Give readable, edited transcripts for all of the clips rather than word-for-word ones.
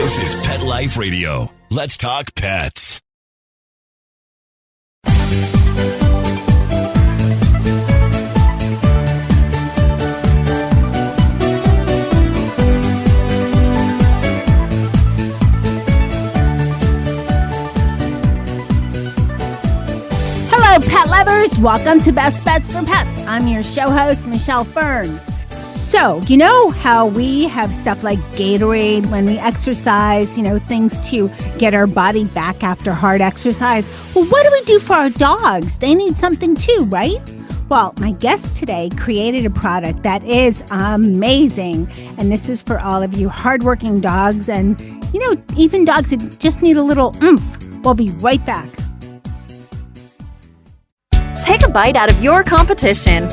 This is Pet Life Radio. Let's talk pets. Hello, pet lovers. Welcome to Best Bets for Pets. I'm your show host, Michelle Fern. So, you know how we have stuff like Gatorade when we exercise, things to get our body back after hard exercise. Well, what do we do for our dogs? They need something too, right? Well, my guest today created a product that is amazing. And this is for all of you hardworking dogs and, even dogs that just need a little oomph. We'll be right back. Take a bite out of your competition.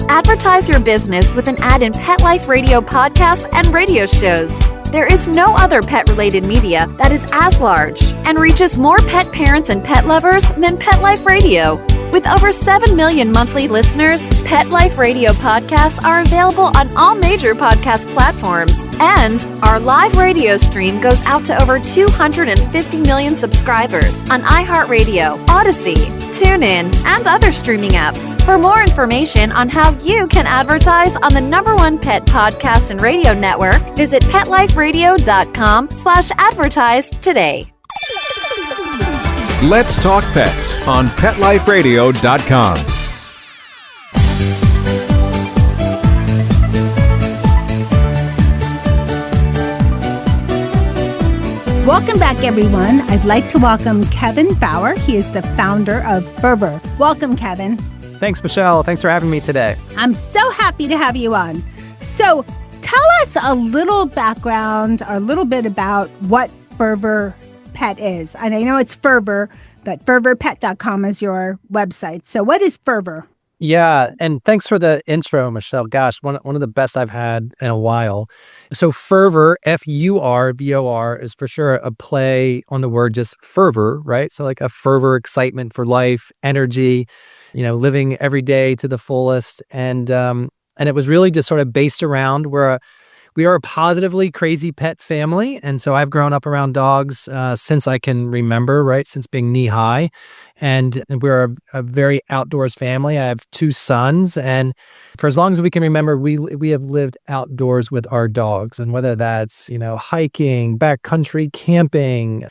Advertise your business with an ad in Pet Life Radio podcasts and radio shows. There is no other pet-related media that is as large and reaches more pet parents and pet lovers than Pet Life Radio. With over 7 million monthly listeners, Pet Life Radio podcasts are available on all major podcast platforms. And our live radio stream goes out to over 250 million subscribers on iHeartRadio, Odyssey, TuneIn, and other streaming apps. For more information on how you can advertise on the #1 pet podcast and radio network, visit PetLifeRadio.com/advertise today. Let's Talk Pets on PetLifeRadio.com. Welcome back, everyone. I'd like to welcome Kevin Bauer. He is the founder of Furvor. Welcome, Kevin. Thanks, Michelle. Thanks for having me today. I'm so happy to have you on. So tell us a little background, or a little bit about what Furvor Pet is. And I know it's Furvor, but FurvorPet.com is your website. So what is Furvor? Yeah, and thanks for the intro, Michelle. Gosh, one of the best I've had in a while. So Furvor, Furvor, is for sure a play on the word just fervor, right? So like a fervor, excitement for life, energy, living every day to the fullest. And it was really just sort of based around we are a positively crazy pet family. And so I've grown up around dogs since I can remember, right? Since being knee high. And we're a very outdoors family. I have 2 sons. And for as long as we can remember, we have lived outdoors with our dogs. And whether that's, hiking, backcountry camping,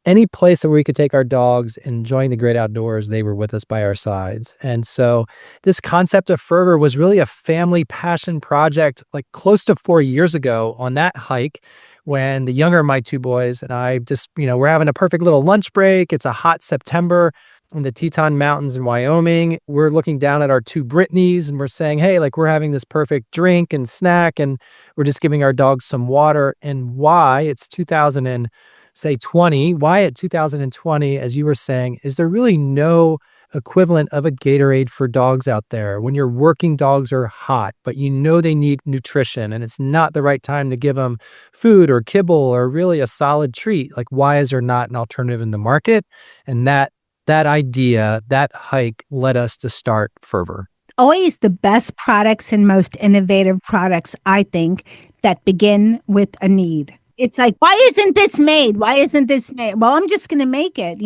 any place where we could take our dogs, enjoying the great outdoors, they were with us by our sides. And so this concept of Furvor was really a family passion project, like close to 4 years ago on that hike, when the younger of my 2 boys and I just, we're having a perfect little lunch break. It's a hot September in the Teton Mountains in Wyoming. We're looking down at our 2 Britneys and we're saying, hey, we're having this perfect drink and snack, and we're just giving our dogs some water. And why it's 2020, why at 2020, as you were saying, is there really no equivalent of a Gatorade for dogs out there when your working dogs are hot, but they need nutrition and it's not the right time to give them food or kibble or really a solid treat? Like, why is there not an alternative in the market? And that idea, that hike led us to start Furvor. Always the best products and most innovative products, I think, that begin with a need. It's like, why isn't this made? Why isn't this made? Well, I'm just going to make it,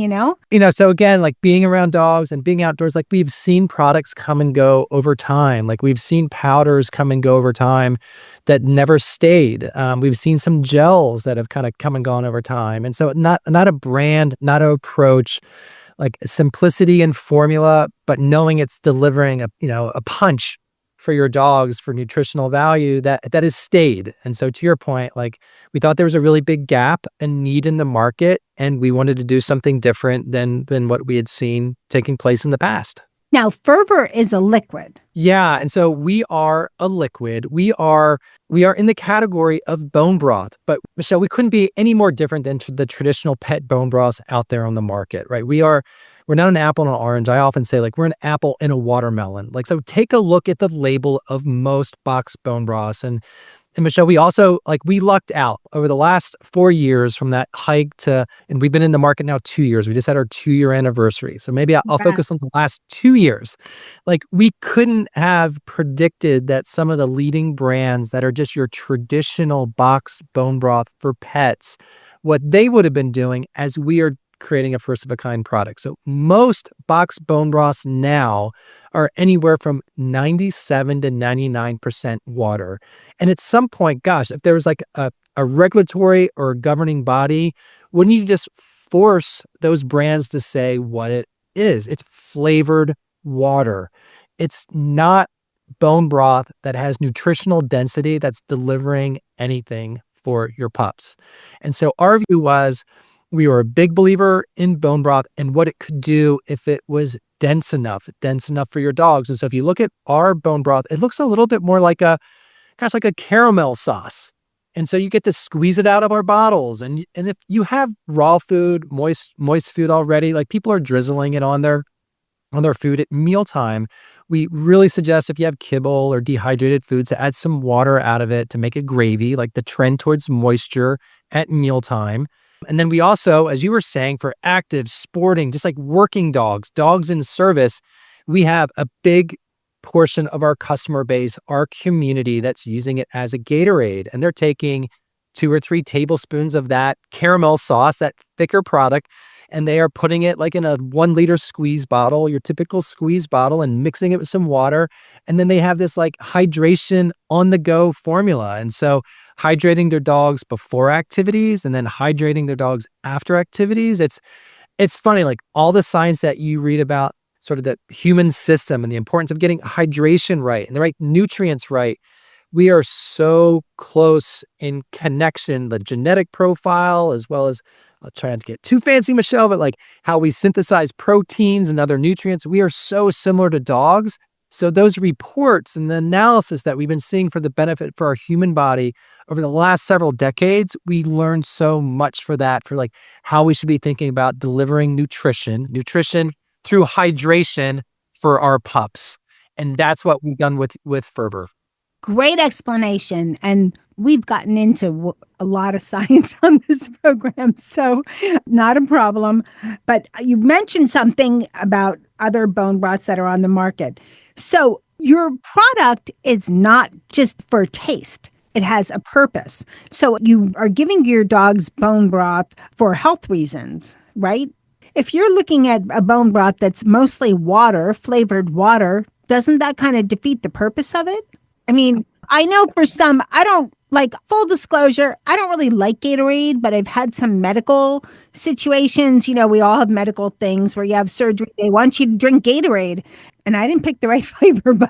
So again, like being around dogs and being outdoors, like we've seen products come and go over time. Like we've seen powders come and go over time that never stayed. We've seen some gels that have kind of come and gone over time. And so not a brand, not an approach, like simplicity and formula, but knowing it's delivering a punch for your dogs for nutritional value that has stayed. And so to your point, like we thought there was a really big gap and need in the market, and we wanted to do something different than what we had seen taking place in the past. Now, Furvor is a liquid. Yeah, and so we are a liquid. We are in the category of bone broth. But Michelle, we couldn't be any more different than the traditional pet bone broths out there on the market, right? We're not an apple and an orange. I often say we're an apple and a watermelon. So take a look at the label of most box bone broths. And Michelle, we also we lucked out over the last 4 years from that hike and we've been in the market now 2 years. We just had our 2-year anniversary. So maybe I'll focus on the last 2 years. We couldn't have predicted that some of the leading brands that are just your traditional box bone broth for pets what they would have been doing as we are creating a first of a kind product. So most box bone broths now are anywhere from 97 to 99% water. And at some point, gosh, if there was like a regulatory or a governing body, wouldn't you just force those brands to say what it is? It's flavored water. It's not bone broth that has nutritional density that's delivering anything for your pups. And so our view was we were a big believer in bone broth and what it could do if it was dense enough for your dogs. And so if you look at our bone broth, it looks a little bit more like like a caramel sauce. And so you get to squeeze it out of our bottles. And if you have raw food, moist food already, like people are drizzling it on their food at mealtime, we really suggest if you have kibble or dehydrated foods to add some water out of it to make it gravy, like the trend towards moisture at mealtime. And then we also, as you were saying, for active, sporting, just like working dogs in service, we have a big portion of our customer base, our community that's using it as a Gatorade. And they're taking 2 or 3 tablespoons of that caramel sauce, that thicker product, and they are putting it like in a 1 liter squeeze bottle, your typical squeeze bottle, and mixing it with some water. And then they have this like hydration on the go formula. And so hydrating their dogs before activities and then hydrating their dogs after activities. It's funny, like all the science that you read about sort of the human system and the importance of getting hydration right and the right nutrients right. We are so close in connection, the genetic profile, as well as, I'll try not to get too fancy, Michelle, but like how we synthesize proteins and other nutrients. We are so similar to dogs. So those reports and the analysis that we've been seeing for the benefit for our human body over the last several decades, we learned so much for that, for like how we should be thinking about delivering nutrition through hydration for our pups. And that's what we've done with Furvor. Great explanation. And we've gotten into a lot of science on this program, so not a problem. But you mentioned something about other bone broths that are on the market. So your product is not just for taste. It has a purpose. So you are giving your dogs bone broth for health reasons, right? If you're looking at a bone broth that's mostly water, flavored water, doesn't that kind of defeat the purpose of it? I mean, I know for some, I don't like, full disclosure, I don't really like Gatorade, but I've had some medical situations. You know, we all have medical things where you have surgery. They want you to drink Gatorade. And I didn't pick the right flavor, but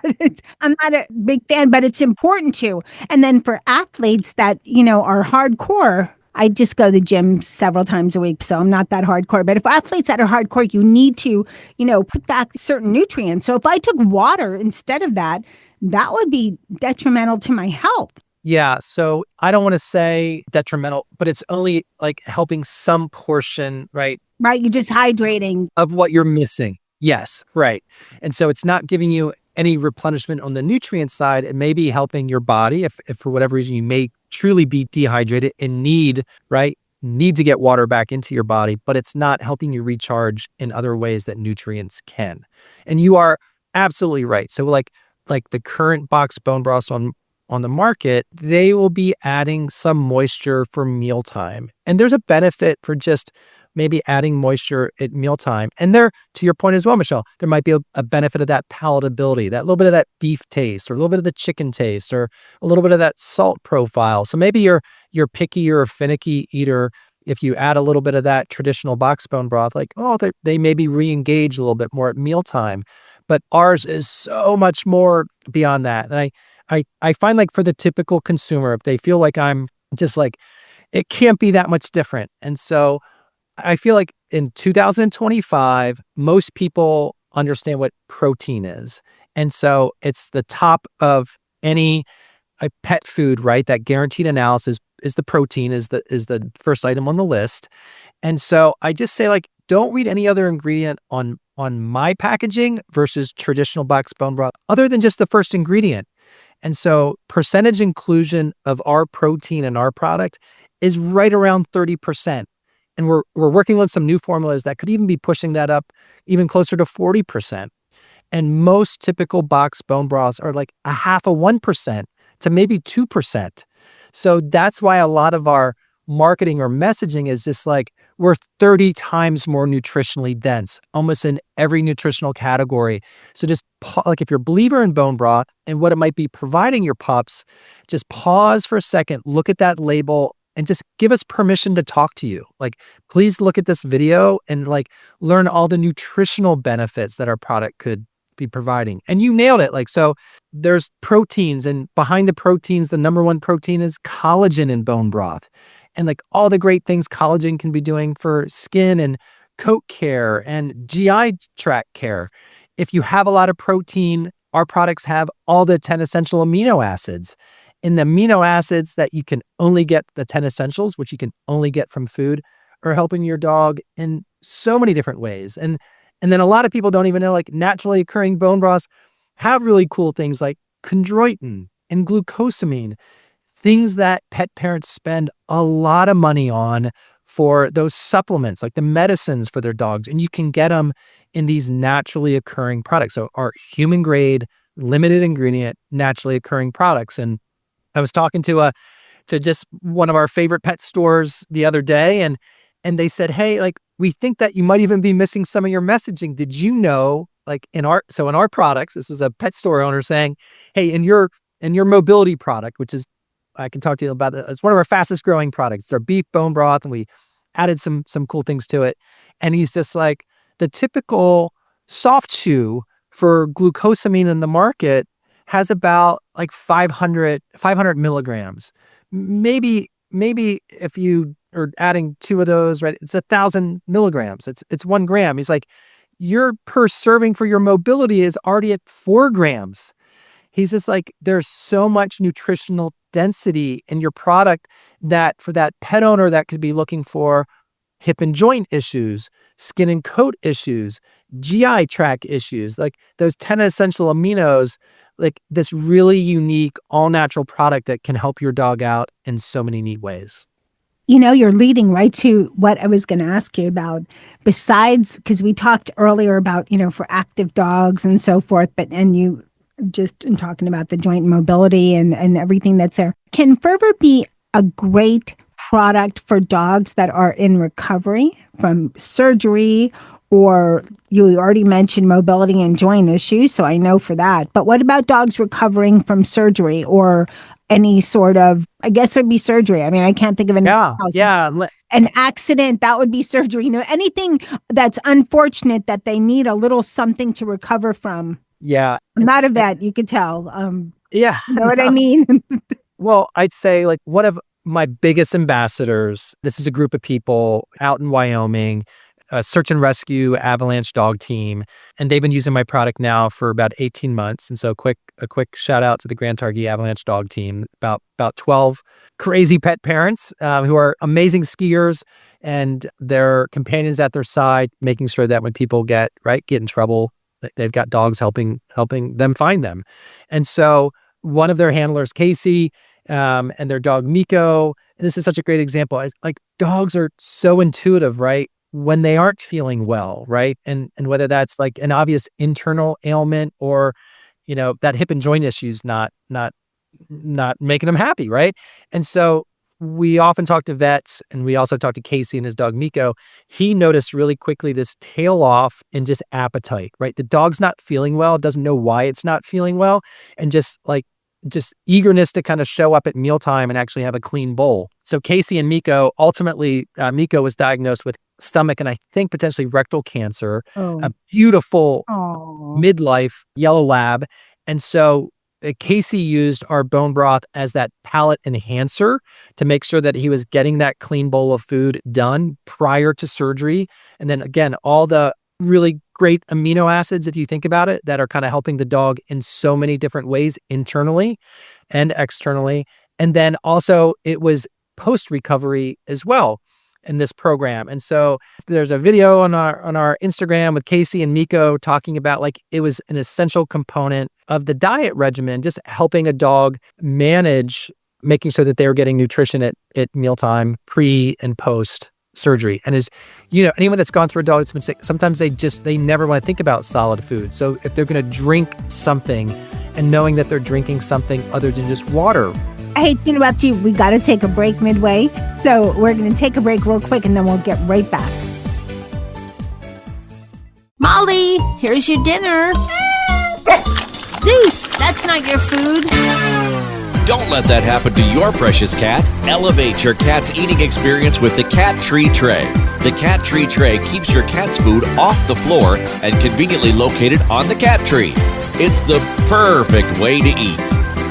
I'm not a big fan, but it's important to. And then for athletes that, you know, are hardcore, I just go to the gym several times a week, so I'm not that hardcore. But if athletes that are hardcore, you need to, you know, put back certain nutrients. So if I took water instead of that, that would be detrimental to my health. Yeah, so I don't want to say detrimental, but it's only like helping some portion, right? Right, you're just hydrating. Of what you're missing. Yes, right. And so it's not giving you any replenishment on the nutrient side. It may be helping your body if for whatever reason you may truly be dehydrated and need to get water back into your body, but it's not helping you recharge in other ways that nutrients can. And you are absolutely right. So like the current box bone broths on the market, they will be adding some moisture for mealtime. And there's a benefit for just maybe adding moisture at mealtime. And there, to your point as well, Michelle, there might be a benefit of that palatability, that little bit of that beef taste, or a little bit of the chicken taste, or a little bit of that salt profile. So maybe you're picky or a finicky eater. If you add a little bit of that traditional box bone broth, like, they maybe re-engage a little bit more at mealtime. But ours is so much more beyond that. And I find like for the typical consumer, if they feel like I'm just like, it can't be that much different. And so I feel like in 2025, most people understand what protein is. And so it's the top of any pet food, right? That guaranteed analysis is the protein, is the first item on the list. And so I just say, like, don't read any other ingredient on my packaging versus traditional box bone broth other than just the first ingredient. And so percentage inclusion of our protein in our product is right around 30%. And we're working on some new formulas that could even be pushing that up even closer to 40%. And most typical box bone broths are like 0.5% to maybe 2%. So that's why a lot of our marketing or messaging is just like, we're 30 times more nutritionally dense, almost in every nutritional category. So just like if you're a believer in bone broth and what it might be providing your pups, just pause for a second, look at that label, and just give us permission to talk to you. Like, please look at this video and like learn all the nutritional benefits that our product could be providing. And you nailed it. Like, so there's proteins, and behind the proteins, the number one protein is collagen in bone broth. And like all the great things collagen can be doing for skin and coat care and GI tract care. If you have a lot of protein, our products have all the 10 essential amino acids. And the amino acids that you can only get, the 10 essentials, which you can only get from food, are helping your dog in so many different ways. And then a lot of people don't even know, like, naturally occurring bone broths have really cool things like chondroitin and glucosamine, things that pet parents spend a lot of money on for those supplements, like the medicines for their dogs. And you can get them in these naturally occurring products. So our human grade, limited ingredient, naturally occurring products. And I was talking to just one of our favorite pet stores the other day, and they said, hey, like, we think that you might even be missing some of your messaging. Did you know, like, in our products, this was a pet store owner saying, hey, in your mobility product, which is, I can talk to you about it. It's one of our fastest growing products. It's our beef bone broth, and we added some cool things to it. And he's just like, the typical soft chew for glucosamine in the market has about like 500 milligrams. Maybe if you are adding 2 of those, right, it's 1,000 milligrams. It's 1 gram. He's like, your per serving for your mobility is already at 4 grams. He's just like, there's so much nutritional density in your product that for that pet owner that could be looking for hip and joint issues, skin and coat issues, GI tract issues, like those 10 essential aminos, like this really unique, all natural product that can help your dog out in so many neat ways. You know, you're leading right to what I was going to ask you about. Besides, because we talked earlier about, for active dogs and so forth, and you just in talking about the joint mobility and everything that's there. Can Furvor be a great product for dogs that are in recovery from surgery, or you already mentioned mobility and joint issues, so I know for that. But what about dogs recovering from surgery or any sort of, I guess it would be surgery. I mean, I can't think of anything else. Yeah. An accident, that would be surgery. Anything that's unfortunate that they need a little something to recover from. Yeah. I'm not a vet, you could tell. Yeah. You know what I mean? Well, I'd say like one of my biggest ambassadors, this is a group of people out in Wyoming, a search and rescue avalanche dog team. And they've been using my product now for about 18 months. And so a quick shout out to the Grand Targhee avalanche dog team, about 12 crazy pet parents who are amazing skiers, and their companions at their side, making sure that when people get in trouble, they've got dogs helping them find them. And so one of their handlers, Casey, and their dog Miko, and this is such a great example. Like, dogs are so intuitive, right? When they aren't feeling well, right? And whether that's like an obvious internal ailment or, that hip and joint issues not making them happy, right? And so we often talk to vets, and we also talk to Casey and his dog Miko. He noticed really quickly this tail off in just appetite, right? The dog's not feeling well, doesn't know why it's not feeling well, and just eagerness to kind of show up at mealtime and actually have a clean bowl. So Casey and Miko, ultimately, Miko was diagnosed with stomach and I think potentially rectal cancer, a beautiful midlife yellow lab. And so Casey used our bone broth as that palate enhancer to make sure that he was getting that clean bowl of food done prior to surgery. And then again, all the really great amino acids, if you think about it, that are kind of helping the dog in so many different ways, internally and externally. And then also it was post-recovery as well in this program. And so there's a video on our Instagram with Casey and Miko talking about like it was an essential component of the diet regimen, just helping a dog manage, making sure that they were getting nutrition at mealtime, pre and post surgery. And as anyone that's gone through a dog that's been sick, sometimes they never want to think about solid food. So if they're going to drink something, and knowing that they're drinking something other than just water. Hey, to interrupt you. We got to take a break midway. So we're going to take a break real quick and then we'll get right back. Molly, here's your dinner. Zeus, that's not your food. Don't let that happen to your precious cat. Elevate your cat's eating experience with the Cat Tree Tray. The Cat Tree Tray keeps your cat's food off the floor and conveniently located on the cat tree. It's the perfect way to eat.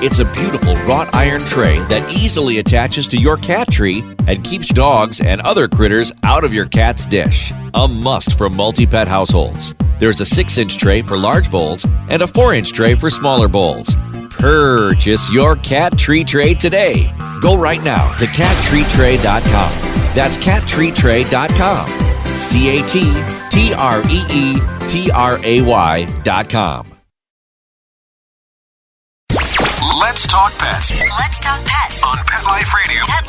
It's a beautiful wrought iron tray that easily attaches to your cat tree and keeps dogs and other critters out of your cat's dish. A must for multi-pet households. There's a 6-inch tray for large bowls and a 4-inch tray for smaller bowls. Purchase your Cat Tree Tray today. Go right now to cattreetray.com. That's cattreetray.com. CATTREETRAY.com. Let's talk pets Let's talk pets on Pet Life Radio. Pet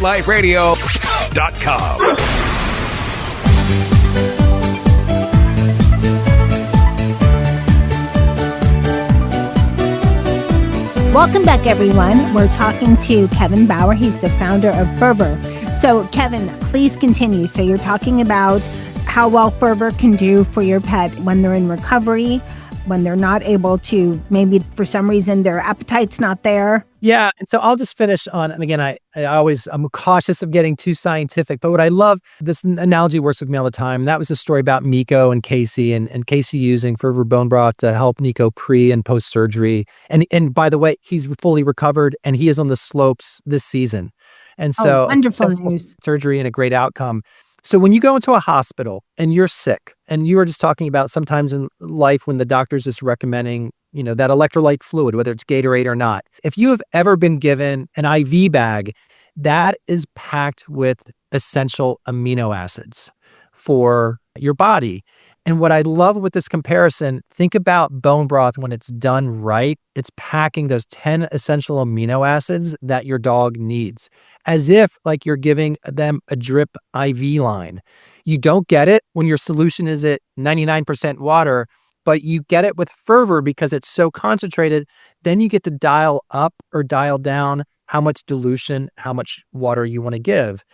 Life Radio. PetLifeRadio.com. Welcome back, everyone. We're talking to Kevin Bauer. He's the founder of Furvor. So, Kevin, please continue. So you're talking about how well Furvor can do for your pet when they're in recovery, when they're not able to, maybe for some reason their appetite's not there. Yeah. And so I'll just finish on, and again, I'm cautious of getting too scientific, but what I love, this analogy works with me all the time. That was a story about Miko and Casey, and Casey using Furvor bone broth to help Nico pre and post surgery. And by the way, he's fully recovered and he is on the slopes this season. And so wonderful news. Surgery and a great outcome. So when you go into a hospital and you're sick, and you were just talking about sometimes in life when the doctor's just recommending, that electrolyte fluid, whether it's Gatorade or not. If you have ever been given an IV bag, that is packed with essential amino acids for your body. And what I love with this comparison, think about bone broth when it's done right. It's packing those 10 essential amino acids that your dog needs, as if like you're giving them a drip IV line. You don't get it when your solution is at 99% water, but you get it with Furvor because it's so concentrated. Then you get to dial up or dial down how much dilution, how much water you want to give.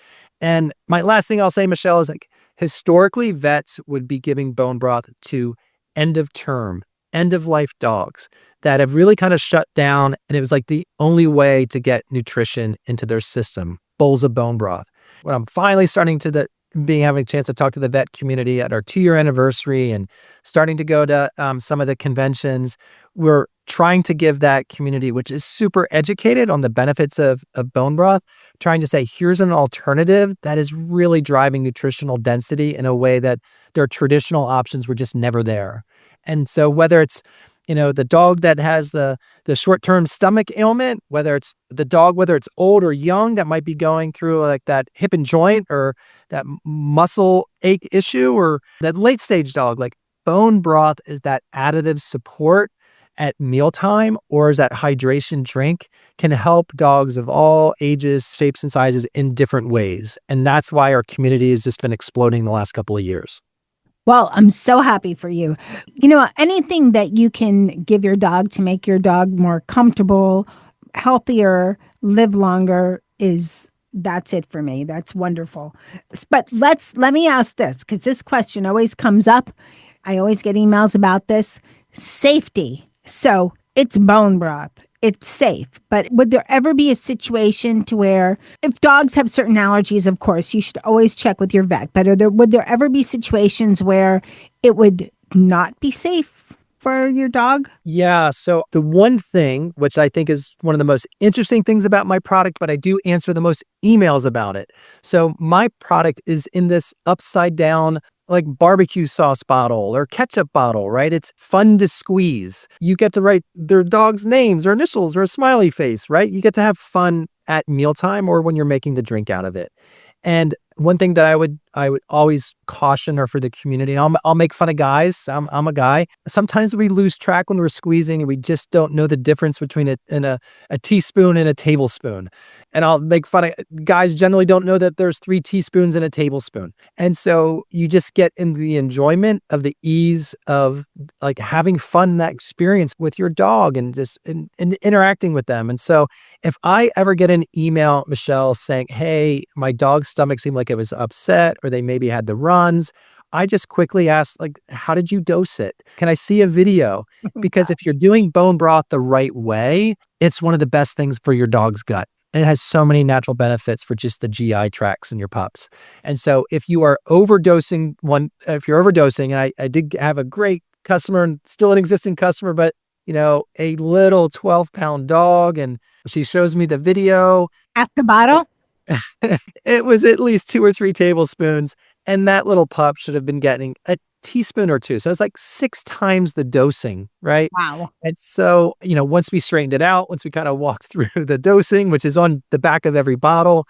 And my last thing I'll say, Michelle, is like, historically, vets would be giving bone broth to end of term, end of life dogs that have really kind of shut down. And it was like the only way to get nutrition into their system, bowls of bone broth. When I'm finally starting to having a chance to talk to the vet community at our 2-year anniversary and starting to go to some of the conventions, we're trying to give that community, which is super educated on the benefits of bone broth, trying to say, here's an alternative that is really driving nutritional density in a way that their traditional options were just never there. And so whether it's, the dog that has the short-term stomach ailment, whether it's old or young that might be going through like that hip and joint or that muscle ache issue, or that late-stage dog, like bone broth is that additive support at mealtime, or is that hydration drink, can help dogs of all ages, shapes, and sizes in different ways. And that's why our community has just been exploding the last couple of years. Well, I'm so happy for you. Anything that you can give your dog to make your dog more comfortable, healthier, live longer that's it for me. That's wonderful. But let me ask this, because this question always comes up. I always get emails about this. Safety. So it's bone broth. It's safe. But would there ever be a situation to where, if dogs have certain allergies, of course, you should always check with your vet. But would there ever be situations where it would not be safe for your dog? Yeah. So the one thing, which I think is one of the most interesting things about my product, but I do answer the most emails about it. So my product is in this upside down, like barbecue sauce bottle or ketchup bottle, right? It's fun to squeeze. You get to write their dog's names or initials or a smiley face, right? You get to have fun at mealtime or when you're making the drink out of it. And one thing that I would always caution or for the community, I'll make fun of guys. I'm a guy. Sometimes we lose track when we're squeezing and we just don't know the difference between a teaspoon and a tablespoon. And I'll make fun of guys generally don't know that there's 3 teaspoons in a tablespoon. And so you just get in the enjoyment of the ease of like having fun in that experience with your dog and just in interacting with them. And so if I ever get an email, Michelle, saying, hey, my dog's stomach seemed like it was upset or they maybe had the runs, I just quickly ask, like, how did you dose it? Can I see a video? Because if you're doing bone broth the right way, it's one of the best things for your dog's gut. It has so many natural benefits for just the GI tracts in your pups. And so if you are overdosing, and I did have a great customer and still an existing customer, but a little 12-pound dog, and she shows me the video. Half the bottle? It was at least 2 or 3 tablespoons, and that little pup should have been getting a teaspoon or 2. So it's like 6 times the dosing, right? Wow. And so, once we straightened it out, once we kind of walked through the dosing, which is on the back of every bottle,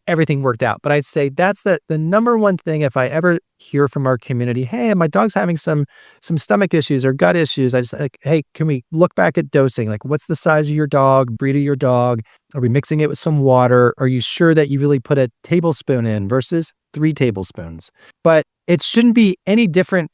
everything worked out. But I'd say that's the number one thing. If I ever hear from our community, hey, my dog's having some stomach issues or gut issues, I just like, hey, can we look back at dosing? Like, what's the size of your dog, breed of your dog? Are we mixing it with some water? Are you sure that you really put a tablespoon in versus 3 tablespoons? But it shouldn't be any different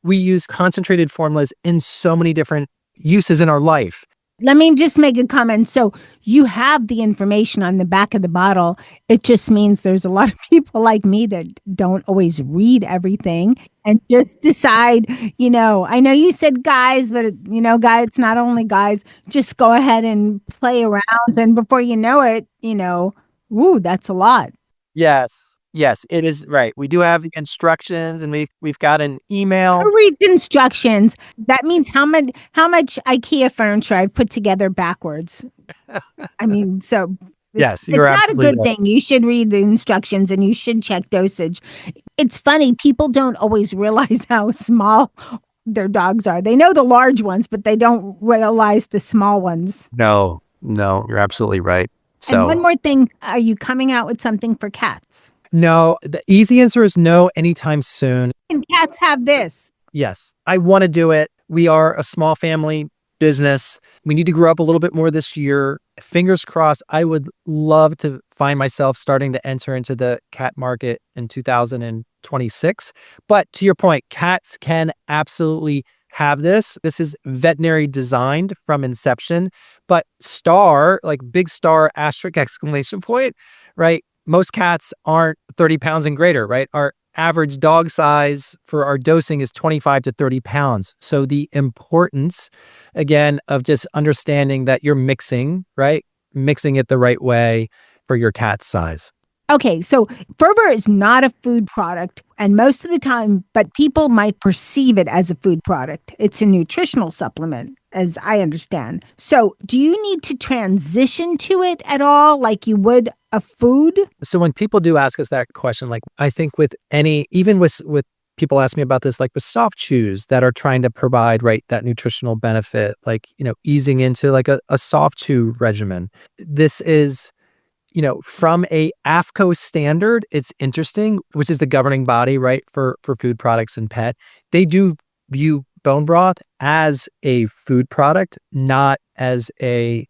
we use concentrated formulas in so many different uses in our life. Let me just make a comment. So you have the information on the back of the bottle. It just means there's a lot of people like me that don't always read everything and just decide, I know you said guys, but guys, it's not only guys. Just go ahead and play around. And before you know it, that's a lot. Yes, it is right. We do have the instructions, and we've got an email. Who reads instructions? That means how much IKEA furniture I've put together backwards. I mean, so yes, you're absolutely not a good thing. You should read the instructions and you should check dosage. It's funny, people don't always realize how small their dogs are. They know the large ones, but they don't realize the small ones. No, you're absolutely right. So, and one more thing, are you coming out with something for cats? No, the easy answer is no anytime soon. Can cats have this? Yes, I want to do it. We are a small family business. We need to grow up a little bit more this year. Fingers crossed, I would love to find myself starting to enter into the cat market in 2026. But to your point, cats can absolutely have this. This is veterinary designed from inception. But star, like big star asterisk exclamation point, right? Most cats aren't 30 pounds and greater, right? Our average dog size for our dosing is 25 to 30 pounds. So the importance, again, of just understanding that you're mixing, right? Mixing it the right way for your cat's size. Okay, so Furvor is not a food product, and most of the time, but people might perceive it as a food product. It's a nutritional supplement, as I understand. So do you need to transition to it at all like you would a food? So when people do ask us that question, like I think with even with people ask me about this, like with soft chews that are trying to provide, right, that nutritional benefit, like, easing into like a soft chew regimen. This is, from a AAFCO standard, it's interesting, which is the governing body, right, for food products and pet. They do view bone broth as a food product, not as a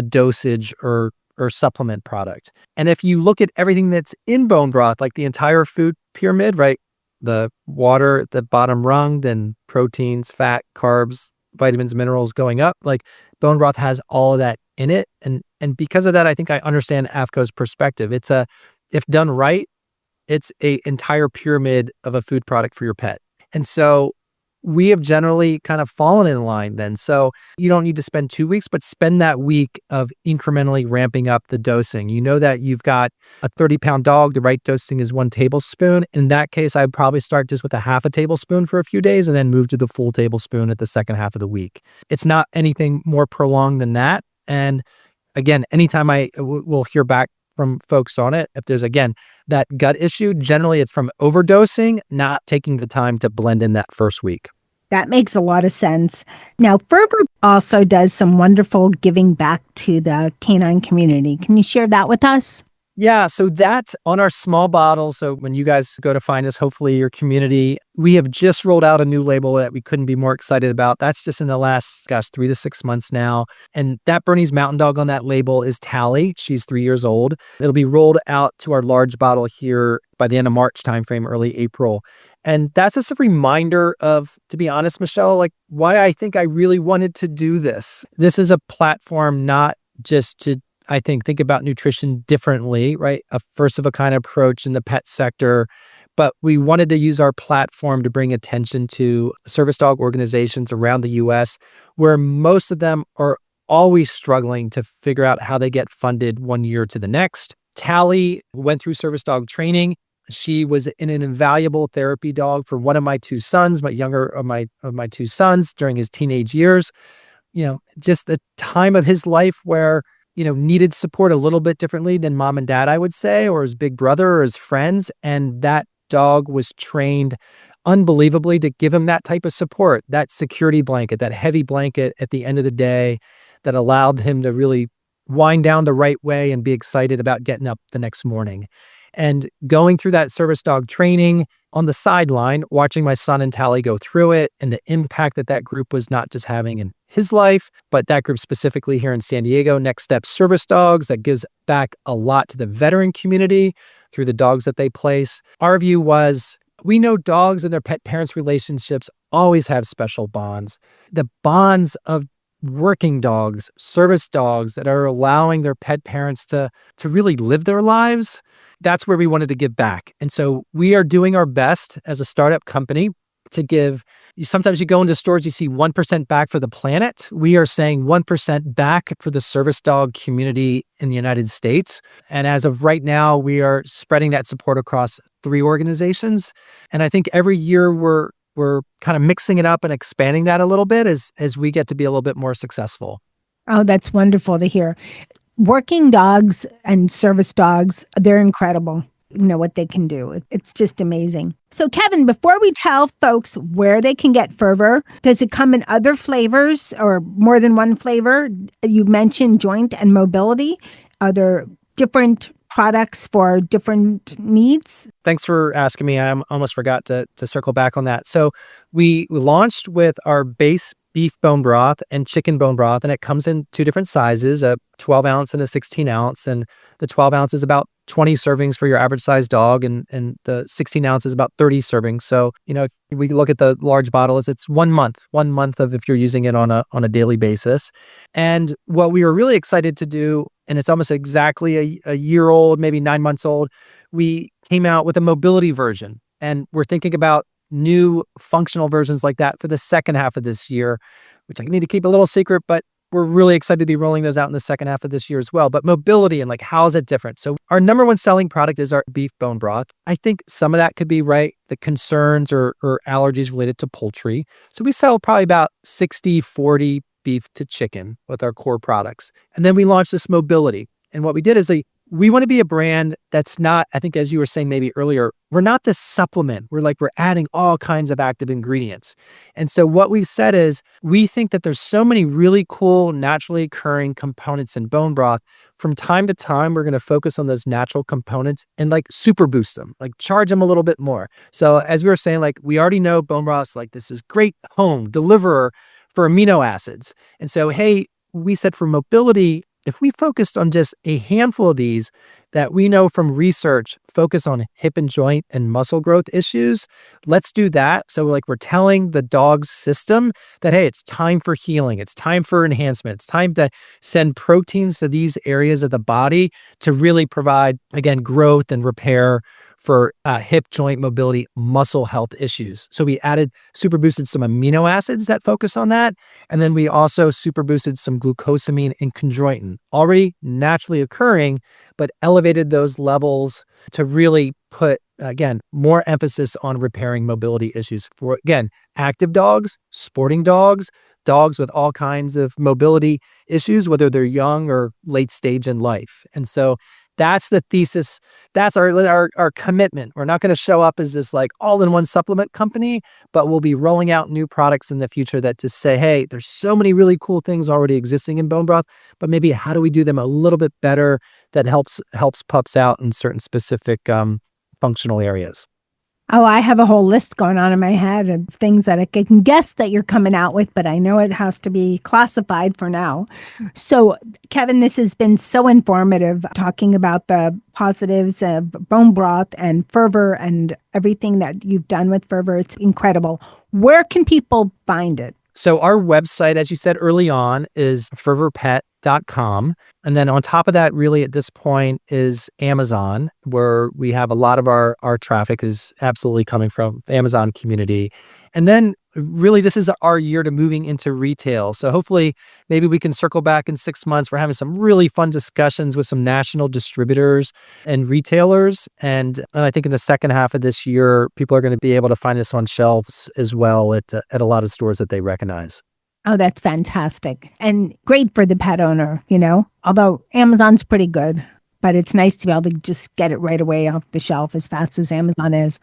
dosage or supplement product. And if you look at everything that's in bone broth, like the entire food pyramid, right, the water at the bottom rung, then proteins, fat, carbs, vitamins, minerals going up, like bone broth has all of that in it. And because of that, I think I understand AAFCO's perspective. If done right, it's a entire pyramid of a food product for your pet. And so we have generally kind of fallen in line then. So you don't need to spend 2 weeks, but spend that week of incrementally ramping up the dosing. You know that you've got a 30-pound dog, the right dosing is 1 tablespoon. In that case, I'd probably start just with a half a tablespoon for a few days and then move to the full tablespoon at the second half of the week. It's not anything more prolonged than that. And again, anytime we'll hear back from folks on it, if there's, again, that gut issue, generally it's from overdosing, not taking the time to blend in that first week. That makes a lot of sense. Now, Furvor also does some wonderful giving back to the canine community. Can you share that with us? Yeah, so that's on our small bottles. So when you guys go to find us, hopefully your community, we have just rolled out a new label that we couldn't be more excited about. That's just in the last, 3 to 6 months now. And that Bernese Mountain Dog on that label is Tally. She's 3 years old. It'll be rolled out to our large bottle here by the end of March timeframe, early April. And that's just a reminder of, to be honest, Michelle, like why I think I really wanted to do this. This is a platform not just to think about nutrition differently, right? A first of a kind approach in the pet sector. But we wanted to use our platform to bring attention to service dog organizations around the US, where most of them are always struggling to figure out how they get funded one year to the next. Tally went through service dog training. She was an invaluable therapy dog for one of my two sons, my younger of my two sons during his teenage years. Just the time of his life where needed support a little bit differently than mom and dad, I would say, or his big brother or his friends. And that dog was trained unbelievably to give him that type of support, that security blanket, that heavy blanket at the end of the day that allowed him to really wind down the right way and be excited about getting up the next morning. And going through that service dog training on the sideline, watching my son and Tally go through it and the impact that group was not just having in his life, but that group specifically here in San Diego, Next Step Service Dogs, that gives back a lot to the veteran community through the dogs that they place. Our view was, we know dogs and their pet parents' relationships always have special bonds. The bonds of working dogs, service dogs that are allowing their pet parents to really live their lives, that's where we wanted to give back. And so we are doing our best as a startup company to give. Sometimes you go into stores, you see 1% back for the planet. We are saying 1% back for the service dog community in the United States. And as of right now, we are spreading that support across 3 organizations. And I think every year we're kind of mixing it up and expanding that a little bit as we get to be a little bit more successful. Oh, that's wonderful to hear. Working dogs and service dogs, they're incredible. What they can do. It's just amazing. So Kevin, before we tell folks where they can get Furvor, does it come in other flavors or more than one flavor? You mentioned joint and mobility. Are there different products for different needs? Thanks for asking me. I almost forgot to circle back on that. So we launched with our base beef bone broth and chicken bone broth, and it comes in 2 different sizes, a 12 ounce and a 16 ounce. And the 12 ounce is about 20 servings for your average size dog, and the 16 ounce is about 30 servings. So, we look at the large bottle as it's 1 month of if you're using it on a daily basis. And what we were really excited to do, and it's almost exactly a year old, maybe 9 months old, we came out with a mobility version. And we're thinking about new functional versions like that for the second half of this year, which I need to keep a little secret, but we're really excited to be rolling those out in the second half of this year as well. But mobility and how is it different? So our number one selling product is our beef bone broth. I think some of that could be the concerns or allergies related to poultry. So we sell probably about 60-40 beef to chicken with our core products. And then we launched this mobility. And what we did is we want to be a brand that's not, I think as you were saying maybe earlier, we're not this supplement. We're adding all kinds of active ingredients. And so what we've said is we think that there's so many really cool, naturally occurring components in bone broth. From time to time, we're going to focus on those natural components and super boost them, charge them a little bit more. So as we were saying, we already know bone broth's this is great home deliverer for amino acids. And so, hey, we said for mobility, if we focused on just a handful of these that we know from research focus on hip and joint and muscle growth issues, let's do that. So we're telling the dog's system that, hey, it's time for healing. It's time for enhancement. It's time to send proteins to these areas of the body to really provide, again, growth and repair for hip, joint, mobility, muscle health issues. So we super boosted some amino acids that focus on that. And then we also super boosted some glucosamine and chondroitin, already naturally occurring, but elevated those levels to really put, again, more emphasis on repairing mobility issues for, again, active dogs, sporting dogs, dogs with all kinds of mobility issues, whether they're young or late stage in life. And so That's the thesis. That's our commitment. We're not going to show up as this like all-in-one supplement company, but we'll be rolling out new products in the future that just say, hey, there's so many really cool things already existing in bone broth, but maybe how do we do them a little bit better that helps pups out in certain specific functional areas. Oh, I have a whole list going on in my head of things that I can guess that you're coming out with, but I know it has to be classified for now. So, Kevin, this has been so informative talking about the positives of bone broth and Furvor and everything that you've done with Furvor. It's incredible. Where can people find it? So our website, as you said early on, is furvorpet.com. And then on top of that, really at this point is Amazon, where we have a lot of our traffic is absolutely coming from the Amazon community. And then really this is our year to moving into retail. So hopefully maybe we can circle back in 6 months. We're having some really fun discussions with some national distributors and retailers. And I think in the second half of this year, people are going to be able to find us on shelves as well at a lot of stores that they recognize. Oh, that's fantastic. And great for the pet owner, although Amazon's pretty good, but it's nice to be able to just get it right away off the shelf as fast as Amazon is.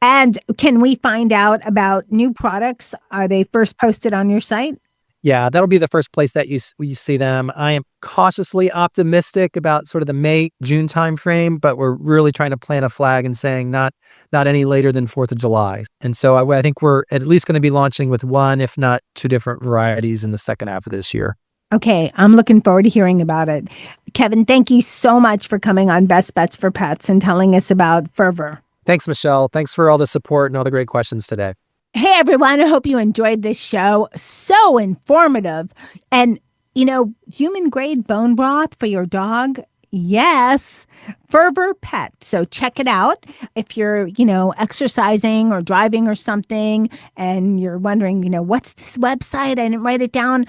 And can we find out about new products? Are they first posted on your site? Yeah, that'll be the first place that you see them. I am cautiously optimistic about sort of the May-June timeframe, but we're really trying to plant a flag and saying not any later than 4th of July. And so I think we're at least going to be launching with one, if not two different varieties in the second half of this year. Okay, I'm looking forward to hearing about it. Kevin, thank you so much for coming on Best Bets for Pets and telling us about Furvor. Thanks, Michelle. Thanks for all the support and all the great questions today. Hey, everyone. I hope you enjoyed this show. So informative. And, human grade bone broth for your dog. Yes. Furvor Pet. So check it out. If you're, exercising or driving or something, and you're wondering, what's this website? I didn't write it down.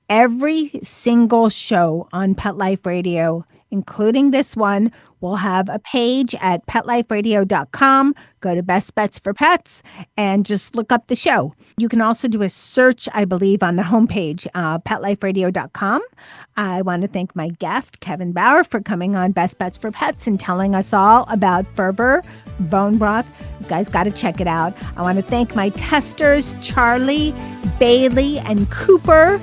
Every single show on Pet Life Radio, including this one, will have a page at PetLifeRadio.com. Go to Best Bets for Pets and just look up the show. You can also do a search, I believe, on the homepage, PetLifeRadio.com. I want to thank my guest, Kevin Bauer, for coming on Best Bets for Pets and telling us all about Furvor bone broth. You guys got to check it out. I want to thank my testers, Charlie, Bailey, and Cooper.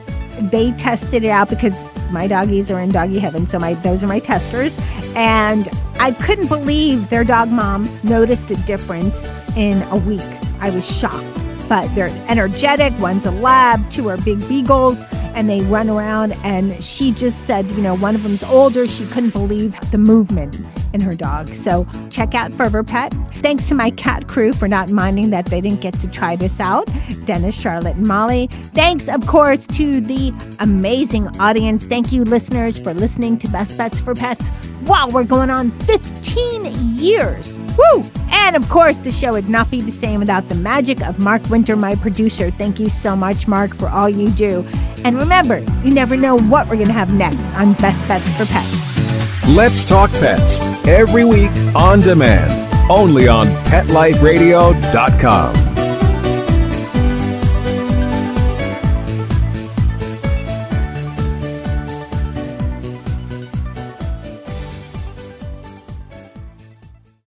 They tested it out because my doggies are in doggy heaven. So those are my testers. And I couldn't believe their dog mom noticed a difference in a week. I was shocked. But they're energetic. One's a lab, two are big beagles, and they run around. And she just said, one of them's older. She couldn't believe the movement in her dog. So check out Furvor Pet. Thanks to my cat crew for not minding that they didn't get to try this out. Dennis, Charlotte, and Molly. Thanks, of course, to the amazing audience. Thank you, listeners, for listening to Best Bets for Pets. Wow, we're going on 15 years. Woo! And of course, the show would not be the same without the magic of Mark Winter, my producer. Thank you so much, Mark, for all you do. And remember, you never know what we're going to have next on Best Bets for Pets. Let's Talk Pets, every week on demand, only on PetLifeRadio.com.